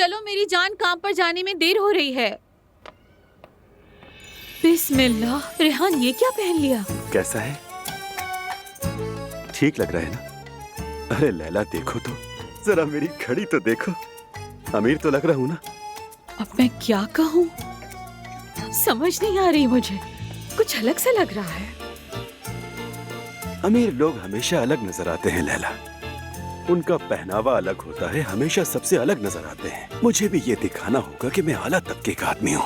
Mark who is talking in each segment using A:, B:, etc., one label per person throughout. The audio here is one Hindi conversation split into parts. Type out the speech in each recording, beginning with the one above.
A: चलो मेरी जान, काम पर जाने में देर हो रही है। बिस्मिल्लाह। रेहान, ये क्या पहन लिया?
B: कैसा है? ठीक लग रहा है ना? अरे लैला देखो तो, जरा मेरी घड़ी तो देखो। अमीर तो लग रहा हूँ ना?
A: अब मैं क्या कहूँ, समझ नहीं आ रही मुझे। कुछ अलग सा लग रहा है।
B: अमीर लोग हमेशा अलग नजर आते हैं लैला। उनका पहनावा अलग होता है, हमेशा सबसे अलग नजर आते हैं। मुझे भी ये दिखाना होगा कि मैं आला तबके का आदमी हूँ।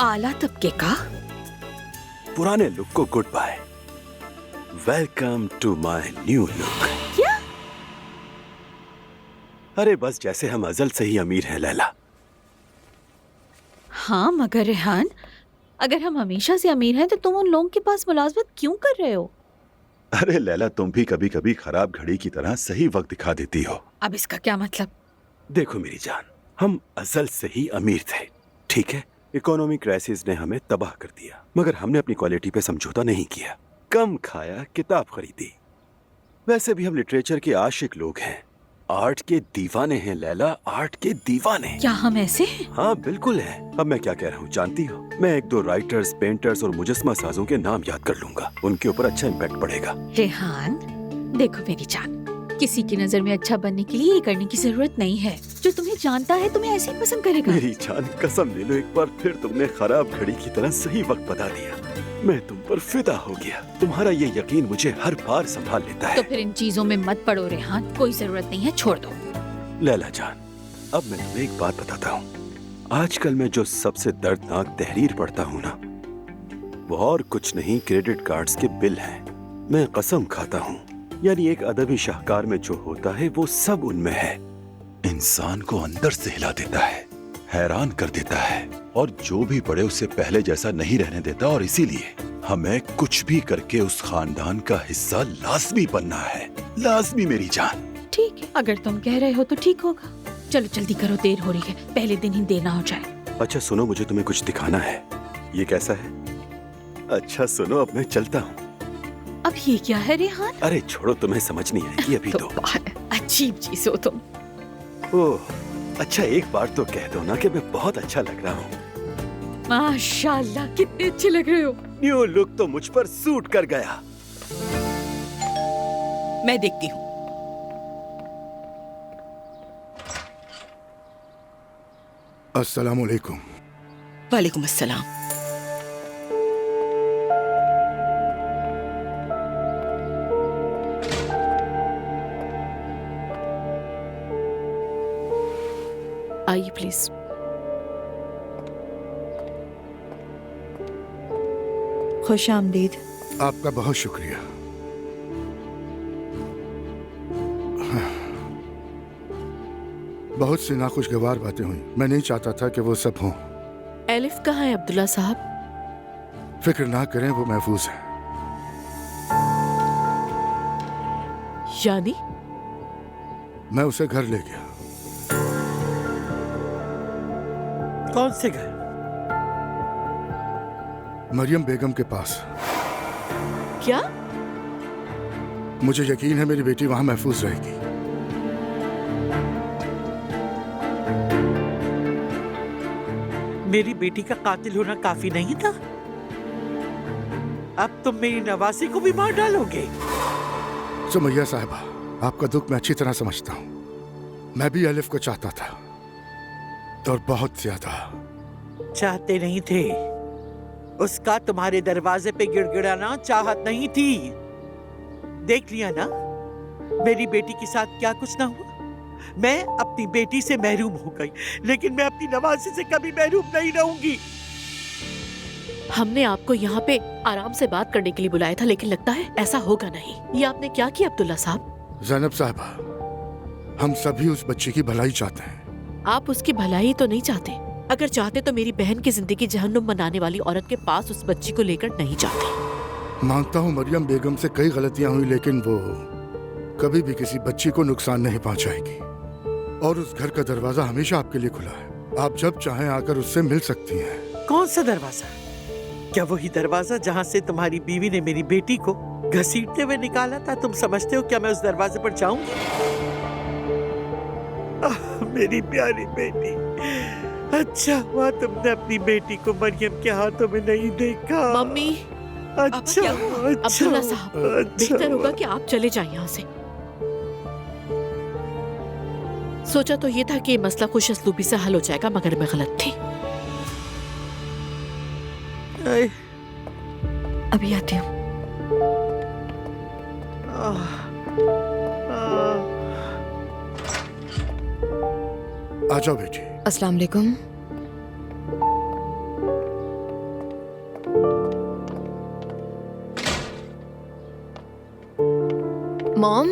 A: आला तबके का?
B: पुराने लुक को goodbye, welcome to my new look.
A: क्या?
B: अरे बस जैसे हम अजल से ही अमीर हैं लैला।
A: हाँ मगर रेहान, अगर हम हमेशा से अमीर हैं तो तुम उन लोगों के पास मुलाजमत क्यों कर रहे हो?
B: अरे लैला, तुम भी कभी कभी खराब घड़ी की तरह सही वक्त दिखा देती हो।
A: अब इसका क्या मतलब?
B: देखो मेरी जान, हम अजल से ही अमीर थे, ठीक है? इकोनॉमी क्राइसिस ने हमें तबाह कर दिया, मगर हमने अपनी क्वालिटी पे समझौता नहीं किया। कम खाया, किताब खरीदी। वैसे भी हम लिटरेचर के आशिक लोग हैं, आर्ट के दीवाने हैं लैला, आर्ट के दीवाने।
A: क्या हम ऐसे हैं?
B: हाँ बिल्कुल है। अब मैं क्या कह रहा हूँ जानती हो? मैं एक दो राइटर्स, पेंटर्स और मुजस्मा साजों के नाम याद कर लूंगा। उनके ऊपर अच्छा इम्पैक्ट पड़ेगा।
A: रेहान देखो मेरी जान, किसी की नजर में अच्छा बनने के लिए ये करने की जरूरत नहीं है। जो तुम्हें जानता है तुम्हें ऐसे ही पसंद करेगा।
B: मेरी जान कसम ले लो, एक बार फिर तुमने खराब घड़ी की तरह सही वक्त बता दिया। मैं तुम पर फिदा हो गया। तुम्हारा ये यकीन मुझे हर बार संभाल लेता है।
A: तो फिर इन चीजों में मत पड़ो रेहान, कोई जरूरत नहीं है, छोड़ दो।
B: लैला जान, अब मैं तुम्हें एक बात बताता हूँ। आजकल मैं जो सबसे दर्दनाक तहरीर पढ़ता हूँ ना, वो और कुछ नहीं, क्रेडिट कार्ड्स के बिल हैं। मैं कसम खाता हूँ, यानी एक अदबी शाहकार में जो होता है वो सब उनमें है। इंसान को अंदर से हिला देता है, हैरान कर देता है, और जो भी पढ़े उससे पहले जैसा नहीं रहने देता। और इसीलिए हमें कुछ भी करके उस खानदान का हिस्सा लाजमी बनना है, लाजमी मेरी जान।
A: ठीक है, अगर तुम कह रहे हो तो ठीक होगा। चलो जल्दी करो, देर हो रही है, पहले दिन ही देना हो जाए।
B: अच्छा सुनो, मुझे तुम्हें कुछ दिखाना है। ये कैसा है? अच्छा सुनो, अब मैं चलता हूँ।
A: अब ये क्या है रेहान?
B: अरे छोड़ो, तुम्हें समझ नहीं आएगी अभी तो।
A: अजीब चीज हो तुम।
B: ओह अच्छा, एक बार तो कह दो ना कि मैं बहुत अच्छा लग रहा हूँ।
A: माशाल्लाह, कितने अच्छे लग रहे हो।
B: न्यू लुक तो मुझ पर सूट कर गया।
A: मैं देखती हूँ।
C: अस्सलामुअलैकुम।
D: वालेकुम अस्सलाम। आइए प्लीज।
E: खुश आमदीद।
C: आपका बहुत शुक्रिया। बहुत सी नाखुशगवार बातें हुई। मैं नहीं चाहता था कि वो सब हों।
D: एलिफ कहाँ है अब्दुल्ला साहब?
C: फिक्र ना करें, वो महफूज है।
D: यानी?
C: मैं उसे घर ले गया।
F: कौन से घर?
C: मरियम बेगम के पास।
D: क्या?
C: मुझे यकीन है मेरी बेटी वहां महफूज रहेगी।
F: मेरी बेटी का कातिल होना काफी नहीं था? अब तुम मेरी नवासी को भी मार डालोगे?
C: सुमैया साहिबा, आपका दुख मैं अच्छी तरह समझता हूँ। मैं भी एलिफ को चाहता था, और बहुत ज्यादा।
F: चाहते नहीं थे, उसका तुम्हारे दरवाजे पे गिड़गिड़ाना चाहत नहीं थी। देख लिया ना मेरी बेटी के साथ क्या कुछ ना हुआ। मैं अपनी बेटी से महरूम हो गई, लेकिन मैं अपनी नवासी से कभी महरूम नहीं रहूंगी।
D: हमने आपको यहाँ पे आराम से बात करने के लिए बुलाया था, लेकिन लगता है ऐसा होगा नहीं। ये आपने क्या किया अब्दुल्ला साहब?
C: ज़ैनब साहिबा, हम सभी उस बच्चे की भलाई चाहते हैं।
D: आप उसकी भलाई तो नहीं चाहते? अगर चाहते तो मेरी बहन की जिंदगी जहन्नुम बनाने वाली औरत के पास उस बच्ची को लेकर नहीं जाते।
C: मानता हूँ मरियम बेगम से कई गलतियां हुई, लेकिन वो कभी भी किसी बच्ची को नुकसान नहीं पहुंचाएगी। और उस घर का दरवाजा हमेशा आपके लिए खुला है। आप जब चाहें आकर उससे मिल सकती हैं।
F: कौन सा दरवाजा? क्या वही दरवाजा जहाँ से तुम्हारी बीवी ने मेरी बेटी को घसीटते हुए निकाला था? तुम समझते हो क्या मैं उस दरवाजे पर जाऊंगी? मेरी प्यारी बेटी, अच्छा हुआ तुमने अपनी बेटी को मरियम के हाथों में नहीं देखा।
D: मम्मी,
F: अच्छा
D: क्या हुआ?
F: अच्छा
D: अब्दुल्ला साहब,
F: अच्छा
D: बेहतर होगा कि आप चले जाएं यहाँ से। सोचा तो ये था कि ये मसला खुश असलूबी से हल हो जाएगा, मगर मैं गलत थी।
F: आए,
E: अभी आती हूँ।
F: आह, आह।
C: आ जाओ बेटी।
G: अस्सलाम वालेकुम। मॉम,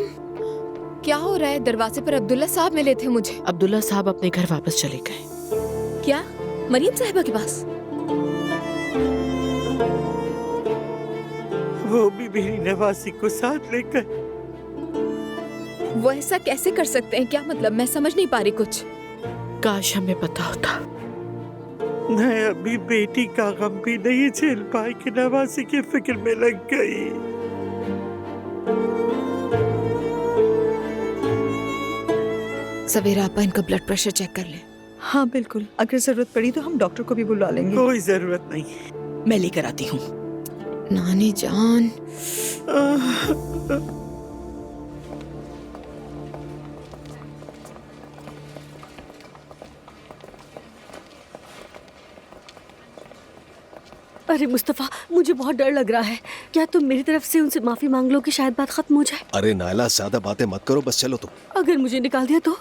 G: क्या हो रहा है? दरवाजे पर अब्दुल्ला साहब मिले थे मुझे।
D: अब्दुल्ला साहब अपने घर वापस चले गए।
G: क्या? मरियम साहिबा के पास?
F: वो भी मेरी नवासी को साथ लेकर।
G: वो ऐसा कैसे कर सकते हैं? क्या मतलब? मैं समझ नहीं पा रही कुछ।
D: काश हमें पता होता।
F: मैं अभी बेटी का गम भी नहीं झेल पाई कि नवासी की फिक्र में लग गई।
G: सवेरा आपा, इनका ब्लड प्रेशर चेक कर ले।
E: हाँ बिल्कुल, अगर जरूरत पड़ी तो हम डॉक्टर को भी बुला लेंगे।
F: कोई जरूरत नहीं।
H: मैं लेकर आती हूँ।
G: नानी जान,
I: अरे मुस्तफा, मुझे बहुत डर लग रहा है। क्या तुम मेरी तरफ से उनसे माफी मांग लो कि शायद बात खत्म हो जाए?
J: अरे नायला, ज्यादा बातें मत करो, बस चलो तुम।
I: अगर मुझे निकाल दिया तो?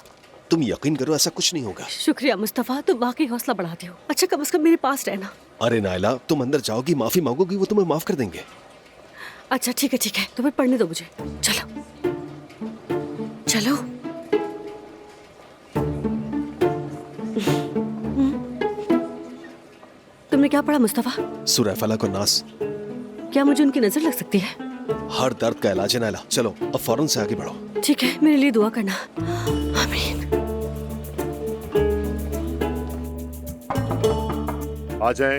J: तुम यकीन करो, ऐसा कुछ नहीं होगा।
I: शुक्रिया मुस्तफा, तुम वाकई हौसला बढ़ाते हो। अच्छा, कम से कम मेरे पास रहना।
J: अरे नायला, तुम अंदर जाओगी, माफी मांगोगी, वो तुम्हें माफ कर देंगे।
I: अच्छा ठीक है, तो फिर पढ़ने दो मुझे। चलो चलो। तुमने क्या पढ़ा मुस्तफा?
J: सूरह फलक और नास।
I: क्या मुझे उनकी नजर लग सकती है?
J: हर दर्द का इलाज है नायला। चलो अब फौरन से आगे बढ़ो।
I: ठीक है, मेरे लिए दुआ करना। आमीन।
C: आ जाए।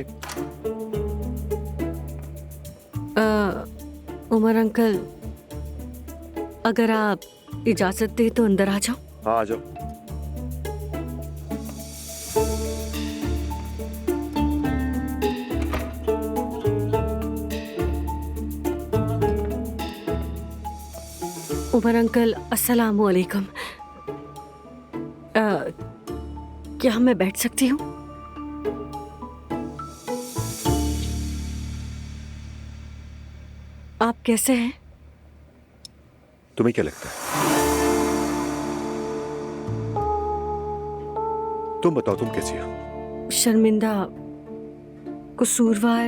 I: उमर अंकल, अगर आप इजाजत दे तो अंदर आ जाओ।
C: हाँ आ जाओ।
I: उमर अंकल, अस्सलाम वालेकुम। क्या मैं बैठ सकती हूँ? आप कैसे हैं?
C: तुम्हें क्या लगता है? तुम बताओ, तुम कैसी हो?
I: शर्मिंदा, कसूरवार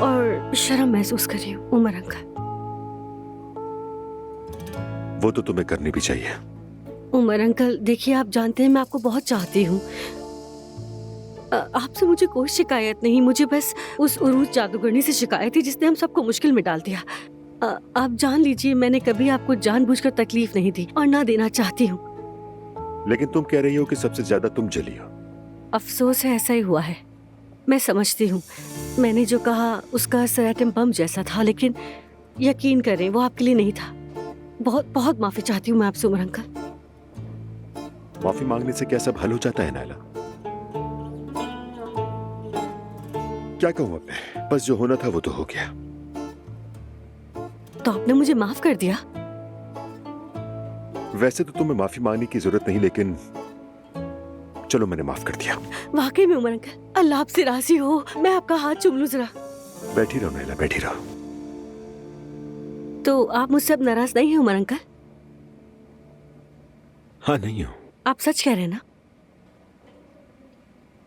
I: और शर्म महसूस कर रही हूँ उमर अंकल।
C: वो तो तुम्हें करनी भी चाहिए।
I: उमर अंकल देखिए, आप जानते हैं मैं आपको बहुत चाहती हूँ। आपसे मुझे कोई शिकायत नहीं, मुझे बस उस उरूज जादूगरनी से शिकायत थी जिसने हम सबको मुश्किल में डाल दिया। आप जान लीजिए, मैंने कभी आपको जानबूझकर तकलीफ नहीं दी और ना देना चाहती हूँ।
C: लेकिन तुम कह रही हो कि सबसे ज्यादा तुम जली हो।
I: अफसोस है, ऐसा ही हुआ है। मैं समझती हूँ, मैंने जो कहा उसका असर एटम बम जैसा था, लेकिन यकीन करें वो आपके लिए नहीं था। बहुत बहुत माफी चाहती हूँ मैं आपसे उमर अंकल।
C: माफी मांगने से क्या सब हल हो जाता है नायला? क्या कहूँ अब मैं, बस जो होना था वो तो हो गया।
I: तो आपने मुझे माफ कर दिया?
C: वैसे तो तुम्हें माफी मांगने की जरूरत नहीं, लेकिन चलो मैंने माफ कर दिया।
I: वाकई में उमर अंकल, अल्लाह आपसे राजी हो, मैं आपका हाथ चूम लूं जरा।
C: बैठी रहो नायला, बैठी रहो।
I: तो आप मुझसे अब नाराज नहीं हैं उमर अंकल?
C: हाँ नहीं हूँ।
I: आप सच कह रहे हैं ना?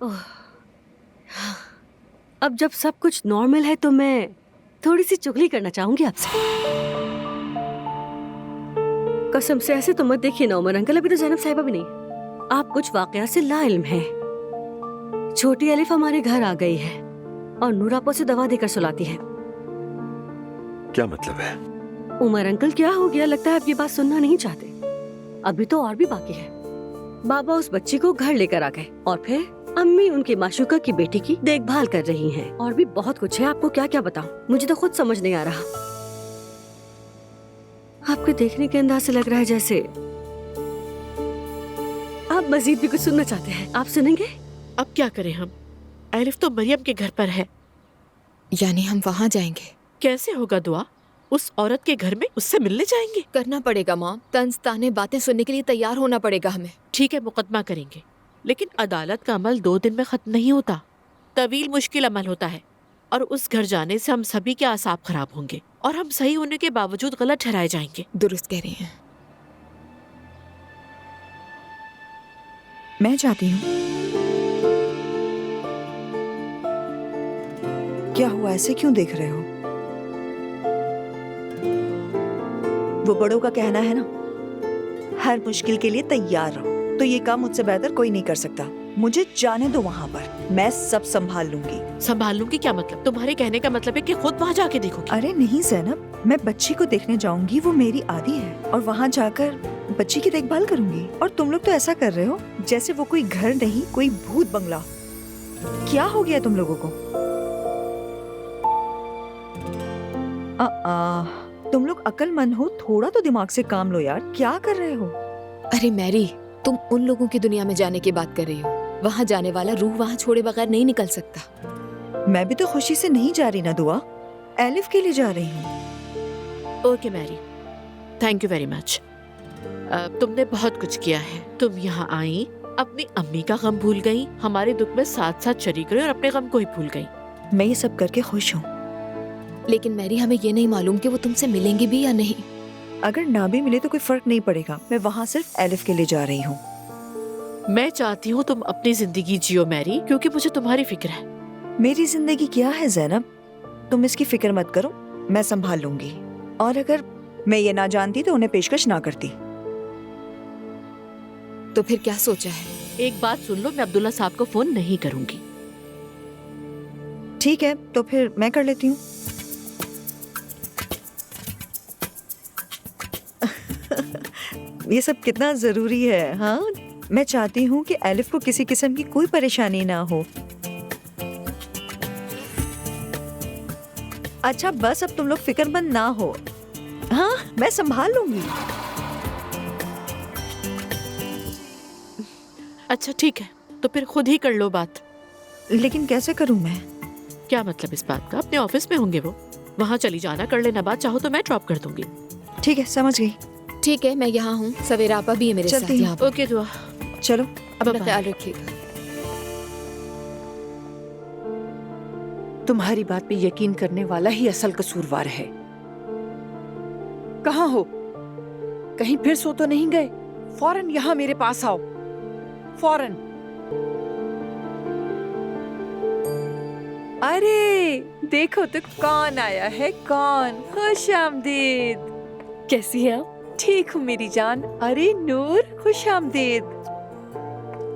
I: ओह, अब जब सब कुछ नॉर्मल है तो मैं थोड़ी सी चुगली करना चाहूंगी आपसे। कसम से ऐसे तो मत देखिए ना उमर अंकल, अभी तो जैनब साहिबा भी नहीं। आप कुछ वाकया से लाइल्म हैं। छोटी अलिफ हमारे घर आ गई है और नूरापो से दवा देकर सुलाती है।
C: क्या मतलब है?
I: उमर अंकल क्या हो गया? लगता है आप ये बात सुनना नहीं चाहते। अभी तो और भी बाकी है। बाबा उस बच्ची को घर लेकर आ गए और फिर अम्मी उनकी माशूका की बेटी की देखभाल कर रही हैं। और भी बहुत कुछ है, आपको क्या क्या बताऊं, मुझे तो खुद समझ नहीं आ रहा। आपके देखने के अंदाज से लग रहा है जैसे आप मजीद भी कुछ सुनना चाहते हैं, आप सुनेंगे?
D: अब क्या करें हम? एलिफ तो मरियम के घर पर है।
G: यानी हम वहाँ जाएंगे?
D: कैसे होगा दुआ? उस औरत के घर में उससे मिलने जाएंगे?
G: करना पड़ेगा मॉम। तंज ताने बातें सुनने के लिए तैयार होना पड़ेगा हमें।
D: ठीक है, मुकदमा करेंगे, लेकिन अदालत का अमल 2 दिन में खत्म नहीं होता। तवील मुश्किल अमल होता है, और उस घर जाने से हम सभी के आसाब खराब होंगे और हम सही होने के बावजूद गलत ठहराए जाएंगे।
G: दुरुस्त कह रही हैं।
E: मैं चाहती हूँ। क्या हुआ, ऐसे क्यों देख रहे हो? वो बड़ों का कहना है ना, हर मुश्किल के लिए तैयार रहो। तो ये काम मुझसे बेहतर कोई नहीं कर सकता। मुझे जाने दो वहाँ पर, मैं सब संभाल लूंगी।
D: संभाल लूंगी क्या मतलब? तुम्हारे कहने का मतलब है कि खुद वहाँ जाके देखोगी?
E: अरे नहीं ज़ैनब, मैं बच्ची को देखने जाऊंगी, वो मेरी आदी है, और वहाँ जाकर बच्ची की देखभाल करूंगी। और तुम लोग तो ऐसा कर रहे हो जैसे वो कोई घर नहीं, कोई भूत बंगला। क्या हो गया तुम लोगों को? तुम लोग अक्लमंद हो, थोड़ा तो दिमाग से काम लो यार। क्या कर रहे हो?
G: अरे मैरी, तुम उन लोगों की दुनिया में जाने की बात कर रही हो। वहाँ जाने वाला रूह वहाँ छोड़े बगैर नहीं निकल सकता।
E: मैं भी तो खुशी से नहीं जा रही ना दुआ, एलिफ के लिए जा रही हूँ।
D: Okay Mary, thank you very much. तुमने बहुत कुछ किया है। तुम यहाँ आई, अपनी अम्मी का गम भूल गई, हमारे दुख में साथ साथ शरीक रही और अपने गम को ही भूल गई।
E: मैं ये सब करके खुश हूँ।
G: लेकिन मैरी, हमें ये नहीं मालूम कि वो तुमसे मिलेंगे भी या नहीं।
E: अगर ना भी मिले तो कोई फर्क नहीं पड़ेगा। मैं वहाँ सिर्फ एलिफ के लिए जा रही हूँ।
D: मैं चाहती हूँ तुम अपनी जिंदगी जियो मैरी, क्योंकि मुझे तुम्हारी फिक्र है।
E: मेरी जिंदगी क्या है ज़ैनब, तुम इसकी फिक्र मत करो, मैं संभाल लूंगी। और अगर मैं ये ना जानती तो उन्हें पेशकश ना करती।
G: तो फिर क्या सोचा है?
D: एक बात सुन लो, मैं अब्दुल्ला साहब को फोन नहीं करूंगी।
E: ठीक है, तो फिर मैं कर लेती हूँ। ये सब कितना जरूरी है। हाँ, मैं चाहती हूँ कि एलिफ को किसी किस्म की कोई परेशानी ना हो। अच्छा बस, अब तुम लोग फिक्रमंद ना हो। हाँ, मैं संभाल लूंगी।
D: अच्छा ठीक है, तो फिर खुद ही कर लो बात।
E: लेकिन कैसे करूँ मैं?
D: क्या मतलब इस बात का? अपने ऑफिस में होंगे वो, वहाँ चली जाना, कर लेना बात। चाहो तो मैं ड्रॉप कर दूंगी।
E: ठीक है, समझ गई।
G: ठीक है, मैं यहाँ हूँ। सवेरा आपा भी है मेरे साथ
E: चलती हूँ।
G: यहाँ पर।
D: ओके दुआ,
E: चलो।
G: अपना ख्याल रखिएगा।
H: तुम्हारी बात पे यकीन करने वाला ही असल कसूरवार है। कहाँ हो? कहीं फिर सो तो नहीं गए? फौरन यहाँ मेरे पास आओ, फौरन। अरे देखो तो कौन आया है, कौन। खुश आमदीद।
I: कैसी है आप?
H: ठीक हूँ मेरी जान। अरे नूर, खुश आमदीद।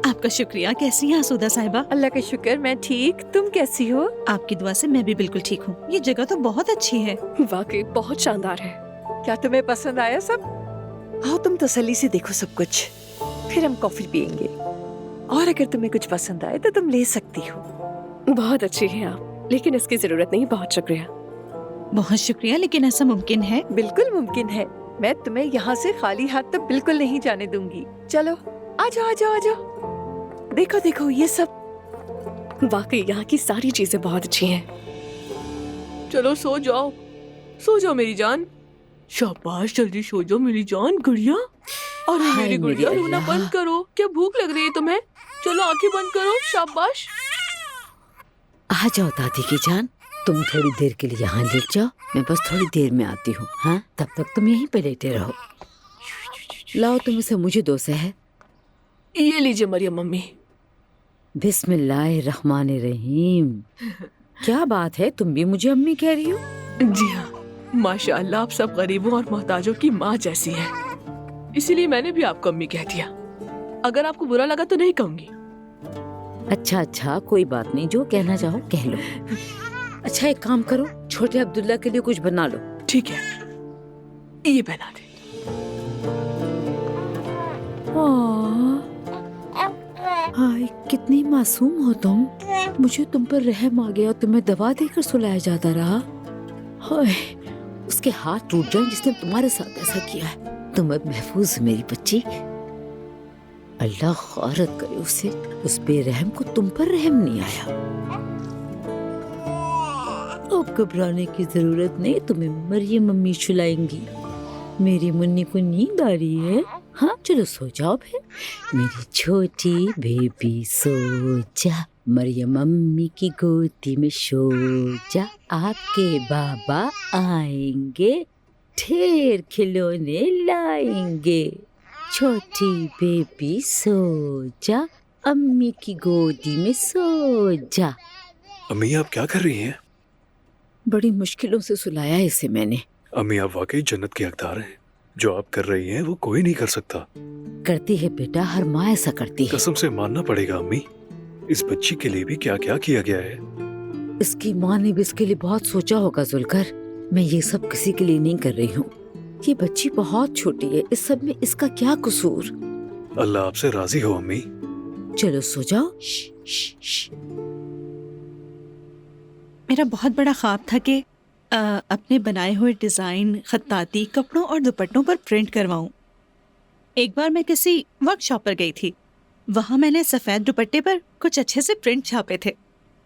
K: आपका शुक्रिया। कैसी हैं आसूदा साहिबा?
H: अल्लाह का शुक्र, मैं ठीक। तुम कैसी हो?
K: आपकी दुआ से मैं भी बिल्कुल ठीक हूँ। ये जगह तो बहुत अच्छी है।
I: वाकई बहुत शानदार है।
H: क्या तुम्हें पसंद आया सब? आओ तुम तसल्ली से देखो सब कुछ, फिर हम कॉफी पियेंगे। और अगर तुम्हें कुछ पसंद आए तो तुम ले सकती हो।
I: बहुत अच्छी है आप, लेकिन इसकी जरूरत नहीं। बहुत शुक्रिया।
K: बहुत शुक्रिया, लेकिन ऐसा मुमकिन है?
H: बिल्कुल मुमकिन है। मैं तुम्हें यहाँ से खाली हाथ तो बिल्कुल नहीं जाने दूंगी। चलो आ जाओ, आ जाओ, आ जाओ। देखो देखो ये सब।
I: वाकई यहाँ की सारी चीजें बहुत अच्छी हैं।
L: चलो सो जाओ, सो जाओ मेरी जान। शाबाश, जल्दी सो जाओ मेरी जान गुड़िया। अरे मेरी गुड़िया, रोना बंद करो। क्या भूख लग रही है तुम्हें? चलो आंखें बंद करो। शाबाश।
M: आ जाओ दादी की जान, तुम थोड़ी देर के लिए यहाँ लेट जाओ, मैं बस थोड़ी देर में आती हूँ। हाँ, तब तक तुम यहीं पे लेटे रहो। लाओ तुम इसे मुझे दो सहर।
L: ये लीजिए मरियम मम्मी।
M: बिस्मिल्लाहिर्रहमानिर्रहीम। क्या बात है, तुम भी मुझे अम्मी कह रही हो?
L: जी हाँ, माशाअल्लाह आप सब गरीबों और मोहताजों की माँ जैसी है, इसीलिए मैंने भी आपको अम्मी कह दिया। अगर आपको बुरा लगा तो नहीं कहूँगी।
M: अच्छा अच्छा, कोई बात नहीं, जो कहना चाहो कह लो। अच्छा एक काम करो, छोटे अब्दुल्ला के लिए कुछ बना लो।
L: ठीक है, ये बना दे।
M: हाय, कितनी मासूम हो तुम। मुझे तुम पर रहम आ गया, तुम्हें दवा देकर सुलाया जाता रहा। हाय, उसके हाथ टूट जाएं जिसने तुम्हारे साथ ऐसा किया है। तुम अब महफूज हो मेरी बच्ची। अल्लाह खैरत करे उसे, उस बेरहम को तुम पर रहम नहीं आया। अब घबराने की जरूरत नहीं, तुम्हें मरियम मम्मी सुलाएंगी। मेरी मुन्नी को नींद आ रही है। हाँ चलो सो जाओ फिर, मेरी छोटी बेबी सो जा, मरियम मम्मी की गोदी में सो जा। आपके बाबा आएंगे, ढेर खिलौने लाएंगे। छोटी बेबी सो जा, अम्मी की गोदी में सो जा।
N: अम्मी आप क्या कर रही हैं?
M: बड़ी मुश्किलों से सुलाया इसे मैंने।
N: अम्मी आप वाकई जन्नत की हकदार हैं। जो आप कर रही हैं वो कोई नहीं कर सकता।
M: करती है बेटा, हर माँ ऐसा करती है।
N: कसम से मानना पड़ेगा अम्मी, इस बच्ची के लिए भी क्या क्या किया गया है।
M: इसकी माँ ने भी इसके लिए बहुत सोचा होगा जुलकर। मैं ये सब किसी के लिए नहीं कर रही हूँ। ये बच्ची बहुत छोटी है, इस सब में इसका क्या कसूर।
N: अल्लाह आपसे राजी हो अम्मी।
M: चलो सो जाओ।
K: मेरा बहुत बड़ा ख्वाब था कि अपने बनाए हुए डिज़ाइन खत्ताती कपड़ों और दुपट्टों पर प्रिंट करवाऊं। एक बार मैं किसी वर्कशॉप पर गई थी, वहाँ मैंने सफ़ेद दुपट्टे पर कुछ अच्छे से प्रिंट छापे थे,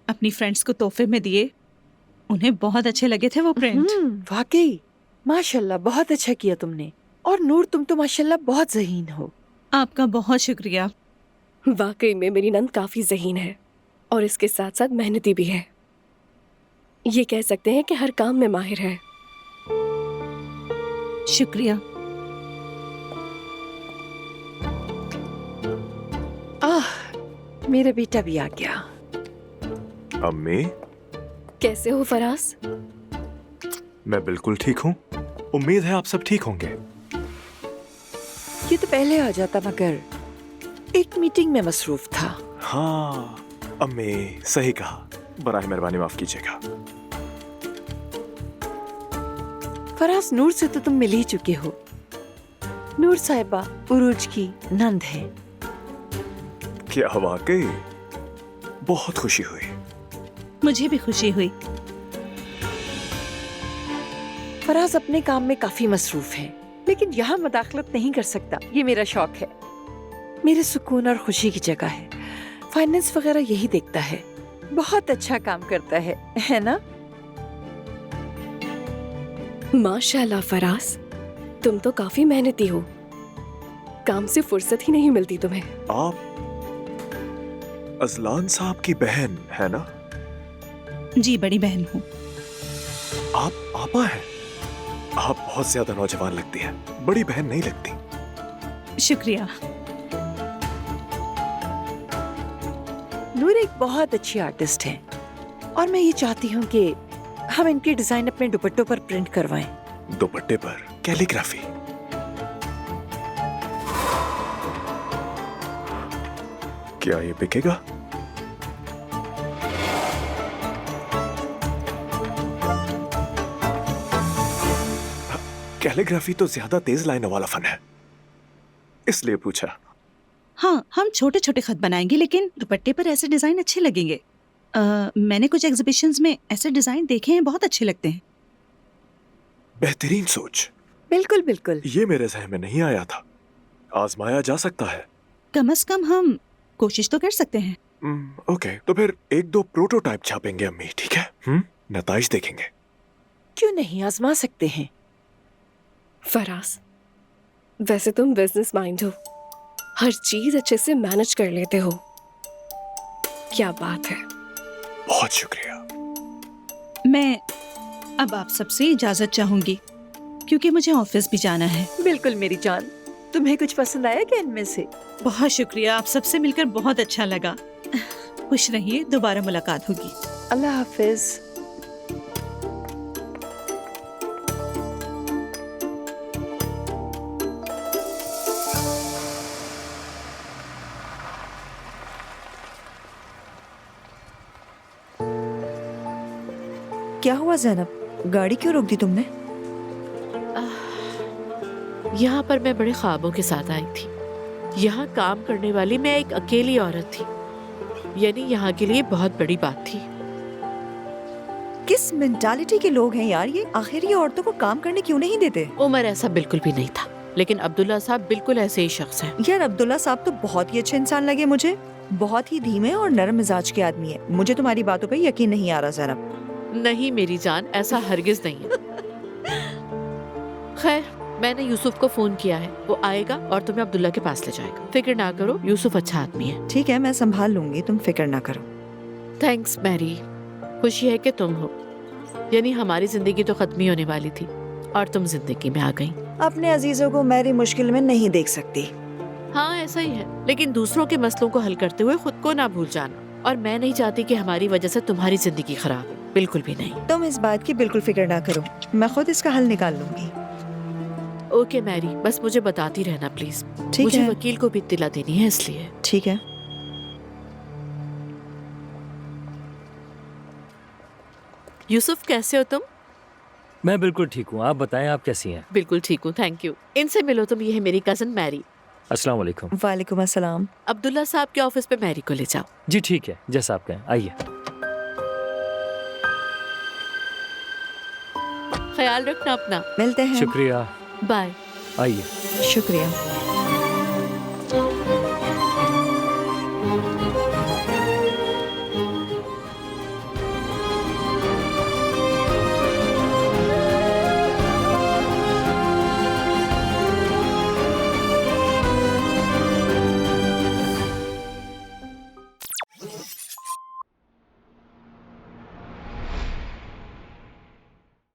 K: अपनी फ्रेंड्स को तोहफे में दिए। उन्हें बहुत अच्छे लगे थे वो प्रिंट।
H: वाकई माशाल्लाह, बहुत अच्छा किया तुमने। और नूर, तुम तो माशाल्लाह बहुत ज़हीन हो।
K: आपका बहुत शुक्रिया।
O: वाकई में मेरी नंद काफ़ी ज़हीन है और इसके साथ साथ मेहनती भी है। ये कह सकते हैं कि हर काम में माहिर है।
K: शुक्रिया।
H: मेरा बेटा भी आ गया।
P: अम्मी
O: कैसे हो फराज?
P: मैं बिल्कुल ठीक हूँ। उम्मीद है आप सब ठीक होंगे।
H: ये तो पहले आ जाता, मगर एक मीटिंग में मसरूफ था।
P: हाँ अम्मी सही कहा, बराए मेहरबानी माफ कीजिएगा।
H: फराज, नूर से तो तुम मिल ही चुके हो। नूर साहिबा उरूज की नंद है।
P: क्या वाकई? बहुत खुशी हुई।
K: मुझे भी खुशी हुई।
H: फराज अपने काम में काफी मसरूफ है, लेकिन यहाँ मदाखलत नहीं कर सकता। ये मेरा शौक है, मेरे सुकून और खुशी की जगह है। फाइनेंस वगैरह यही देखता है। बहुत अच्छा काम करता है ना?
O: माशाल्लाह फराज, तुम तो काफी मेहनती हो। काम से फुर्सत ही नहीं मिलती तुम्हें।
P: आप अजलान साहब की बहन है ना?
K: जी बड़ी बहन हूँ।
P: आप आपा हैं? आप बहुत ज्यादा नौजवान लगती हैं, बड़ी बहन नहीं लगती।
K: शुक्रिया।
H: नूर एक बहुत अच्छी आर्टिस्ट है और मैं ये चाहती हूँ कि हम इनके डिजाइन अपने दुपट्टों पर प्रिंट करवाएं।
P: दुपट्टे पर कैलीग्राफी? क्या ये बिकेगा? कैलीग्राफी तो ज्यादा तेज लाइनों वाला फन है, इसलिए पूछा।
K: हाँ, हम छोटे छोटे खत बनाएंगे, लेकिन दुपट्टे पर ऐसे डिजाइन अच्छे लगेंगे। मैंने कुछ एग्जीबिशंस में ऐसे डिजाइन देखे हैं, बहुत अच्छे लगते हैं।
P: बेहतरीन सोच।
H: बिल्कुल बिल्कुल।
P: ये मेरे जहन में नहीं आया था। आजमाया जा सकता है।
K: कम से कम हम कोशिश तो कर सकते हैं।
P: ओके, तो फिर एक दो प्रोटोटाइप छापेंगे अम्मी, ठीक है? नताइज देखेंगे।
H: क्यों नहीं, आजमा सकते हैं।
O: फराज, वैसे तुम बिजनेस माइंड हो, हर चीज अच्छे से मैनेज कर लेते हो। क्या बात है।
P: बहुत शुक्रिया।
K: मैं अब आप सबसे इजाजत चाहूंगी, क्योंकि मुझे ऑफिस भी जाना है।
H: बिल्कुल मेरी जान। तुम्हें कुछ पसंद आया क्या इनमें से?
K: बहुत शुक्रिया, आप सबसे मिलकर बहुत अच्छा लगा। खुश रहिए, दोबारा मुलाकात होगी।
H: अल्लाह हाफिज।
E: क्या हुआ ज़ैनब, गाड़ी क्यों रोक दी तुमने?
D: यहाँ पर मैं बड़े ख्वाबों के साथ आई थी। यहाँ काम करने वाली मैं एक अकेली औरत थी, यानी यहाँ के लिए बहुत बड़ी बात थी।
E: किस मेंटालिटी के लोग हैं यार ये? आखिर ये औरतों को काम करने क्यों नहीं देते?
D: उमर ऐसा बिल्कुल भी नहीं था। लेकिन अब्दुल्ला साहब बिल्कुल ऐसे ही शख्स हैं।
E: यार अब्दुल्ला साहब तो बहुत ही अच्छे इंसान लगे मुझे, बहुत ही धीमे और नरम मिजाज के आदमी है। मुझे तुम्हारी बातों पे यकीन नहीं आ रहा ज़ैनब।
D: नहीं मेरी जान, ऐसा हरगिज नहीं है। खैर, मैंने यूसुफ को फोन किया है, वो आएगा और तुम्हें अब्दुल्ला के पास ले जाएगा। फिक्र ना करो, यूसुफ अच्छा आदमी है।
E: ठीक है, मैं संभाल लूंगी, तुम फिक्र ना करो।
D: थैंक्स मैरी, खुशी है कि तुम हो। यानी हमारी जिंदगी तो खत्म ही होने वाली थी और तुम जिंदगी में आ गई।
E: अपने अजीजों को मैरी मुश्किल में नहीं देख सकती।
D: हाँ ऐसा ही है, लेकिन दूसरों के मसलों को हल करते हुए खुद को ना भूल जाना। और मैं नहीं चाहती कि हमारी वजह से तुम्हारी जिंदगी खराब हो, बिल्कुल भी नहीं।
E: तुम इस बात की बिल्कुल फिक्र ना करो, मैं खुद इसका हल निकाल लूंगी।
D: ओके मैरी, बस मुझे बताती रहना प्लीज।
E: ठीक
D: मुझे
E: है।
D: वकील को भी इत्तिला देनी है इसलिए।
E: ठीक है।
D: यूसुफ कैसे हो तुम?
Q: मैं बिल्कुल ठीक हूँ, आप बताएं आप कैसी हैं?
D: बिल्कुल ठीक हूँ, थैंक यू। इनसे मिलो तुम, ये है मेरी कजन मैरी।
Q: अस्सलाम वालेकुम।
E: वालेकुम अस्सलाम।
D: अब्दुल्ला साहब के ऑफिस पे मैरी को ले जाओ।
Q: जी ठीक है, जैसा आप कहें, आइए।
D: ख्याल रखना अपना।
E: मिलते हैं।
Q: शुक्रिया।
D: बाय।
Q: आइए।
E: शुक्रिया।